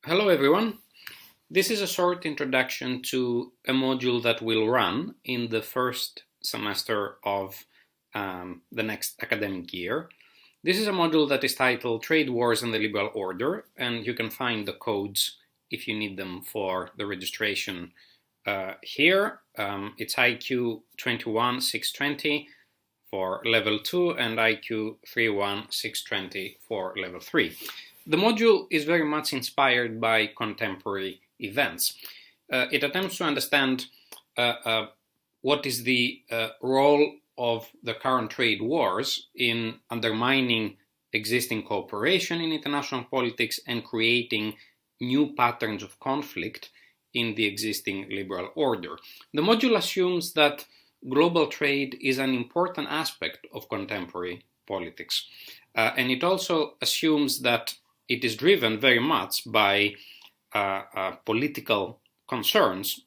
Hello everyone. This is a short introduction to a module that will run in the first semester of the next academic year. This is a module that is titled Trade Wars and the Liberal Order, and you can find the codes if you need them for the registration here. It's IQ 21620 for level 2 and IQ 31620 for level 3. The module is very much inspired by contemporary events. It attempts to understand what is the role of the current trade wars in undermining existing cooperation in international politics and creating new patterns of conflict in the existing liberal order. The module assumes that global trade is an important aspect of contemporary politics. And it also assumes that it is driven very much by political concerns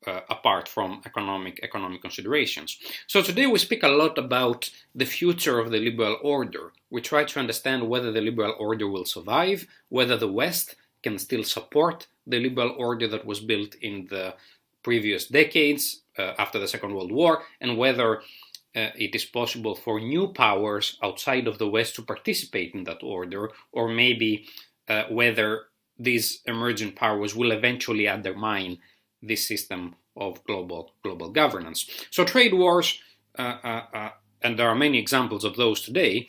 apart from economic considerations. So today we speak a lot about the future of the liberal order. We try to understand whether the liberal order will survive, whether the West can still support the liberal order that was built in the previous decades after the Second World War, and whether it is possible for new powers outside of the West to participate in that order, or maybe whether these emerging powers will eventually undermine this system of global governance. So trade wars, and there are many examples of those today,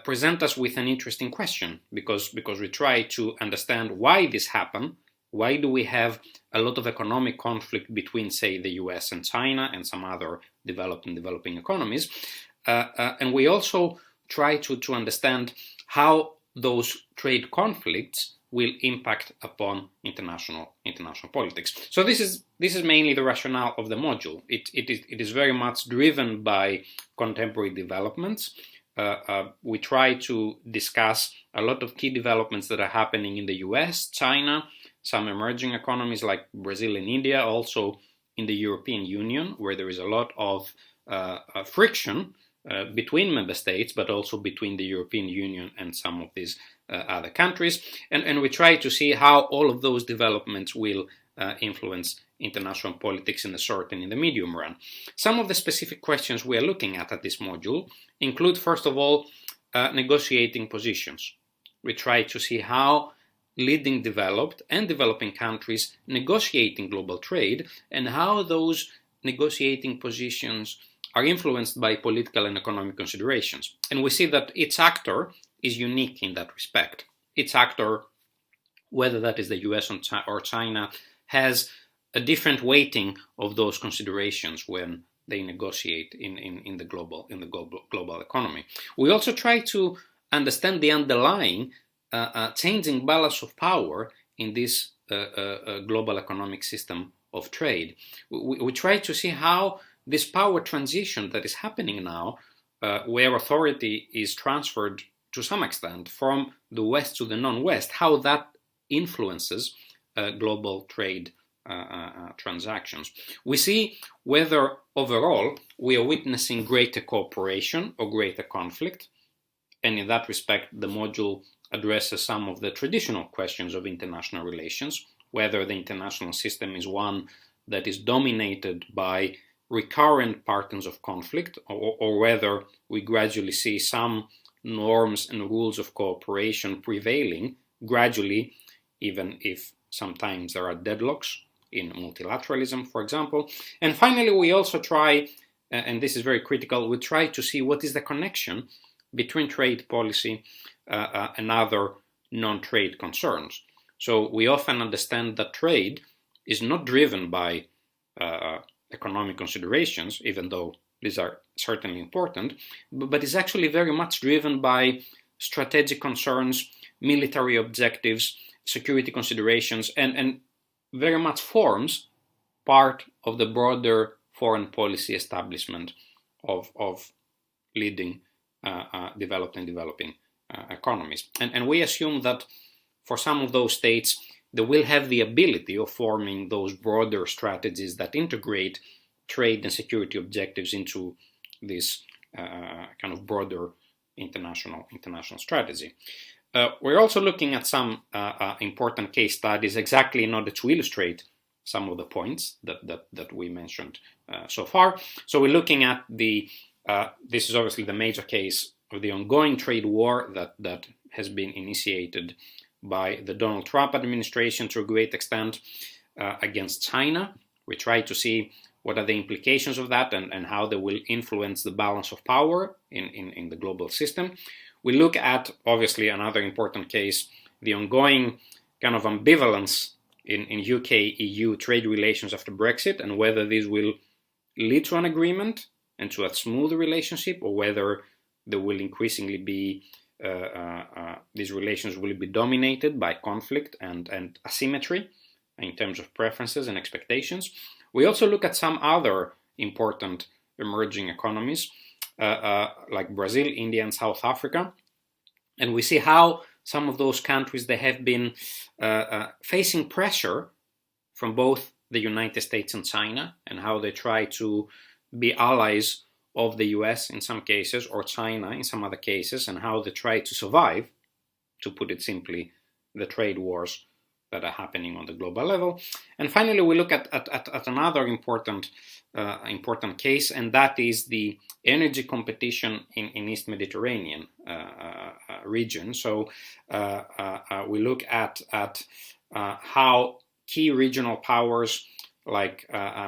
present us with an interesting question, because we try to understand why this happened. Why do we have a lot of economic conflict between, say, the US and China and some other developed and developing economies? And we also try to understand how those trade conflicts will impact upon international politics. So this is mainly the rationale of the module. It is very much driven by contemporary developments. We try to discuss a lot of key developments that are happening in the US, China, some emerging economies like Brazil and India, also in the European Union, where there is a lot of friction between member states, but also between the European Union and some of these other countries. And we try to see how all of those developments will influence international politics in the short and in the medium run. Some of the specific questions we are looking at this module include, first of all, negotiating positions. We try to see how leading developed and developing countries negotiating global trade, and how those negotiating positions are influenced by political and economic considerations. And we see that each actor is unique in that respect. Each actor, whether that is the US or China, has a different weighting of those considerations when they negotiate in the global economy. We also try to understand the underlying changing balance of power in this global economic system of trade. We try to see how this power transition that is happening now, where authority is transferred to some extent from the West to the non-West, how that influences global trade transactions. We see whether overall we are witnessing greater cooperation or greater conflict, and in that respect the module addresses some of the traditional questions of international relations, whether the international system is one that is dominated by recurrent patterns of conflict, or whether we gradually see some norms and rules of cooperation prevailing gradually, even if sometimes there are deadlocks in multilateralism, for example. And finally, we also try, and this is very critical, we try to see what is the connection between trade policy and other non-trade concerns. So we often understand that trade is not driven by economic considerations, even though these are certainly important, but is actually very much driven by strategic concerns, military objectives, security considerations, and very much forms part of the broader foreign policy establishment of leading developed and developing economies. And we assume that for some of those states, they will have the ability of forming those broader strategies that integrate trade and security objectives into this kind of broader international strategy. We're also looking at some important case studies exactly in order to illustrate some of the points that we mentioned so far. So we're looking at this is obviously the major case of the ongoing trade war that has been initiated by the Donald Trump administration to a great extent against China. We try to see what are the implications of that and how they will influence the balance of power in the global system. We look at, obviously, another important case, the ongoing kind of ambivalence in UK-EU trade relations after Brexit, and whether this will lead to an agreement and to a smooth relationship, or whether there will increasingly be these relations will be dominated by conflict and asymmetry in terms of preferences and expectations. We also look at some other important emerging economies like Brazil, India, and South Africa, and we see how some of those countries, they have been facing pressure from both the United States and China, and how they try to be allies of the US in some cases, or China in some other cases, and how they try to survive, to put it simply, the trade wars that are happening on the global level. And finally, we look at another important case, and that is the energy competition in East Mediterranean region. So we look at how key regional powers like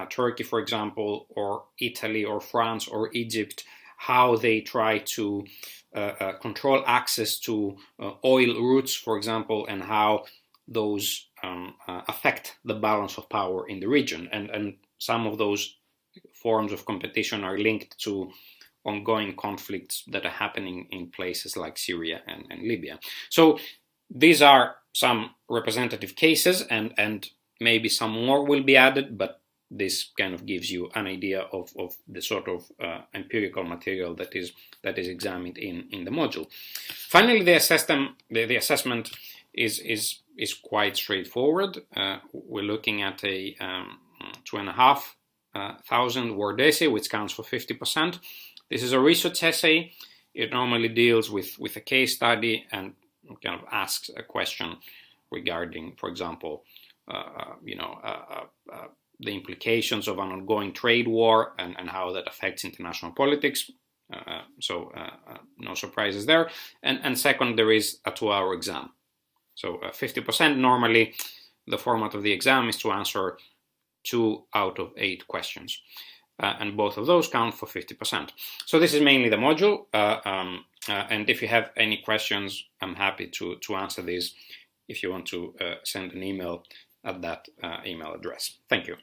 Turkey, for example, or Italy, or France, or Egypt, how they try to control access to oil routes, for example, and how those affect the balance of power in the region. And some of those forms of competition are linked to ongoing conflicts that are happening in places like Syria and Libya. So these are some representative cases, and maybe some more will be added, but this kind of gives you an idea of the sort of empirical material that is examined in the module. Finally, the assessment is quite straightforward. We're looking at a 2,500 word essay, which counts for 50%. This is a research essay. It normally deals with a case study and kind of asks a question regarding, for example, the implications of an ongoing trade war and how that affects international politics. So no surprises there. And second, there is a 2-hour exam. So 50%, normally the format of the exam is to answer 2 out of 8 questions. And both of those count for 50%. So this is mainly the module. And if you have any questions, I'm happy to answer these if you want to send an email at that email address. Thank you.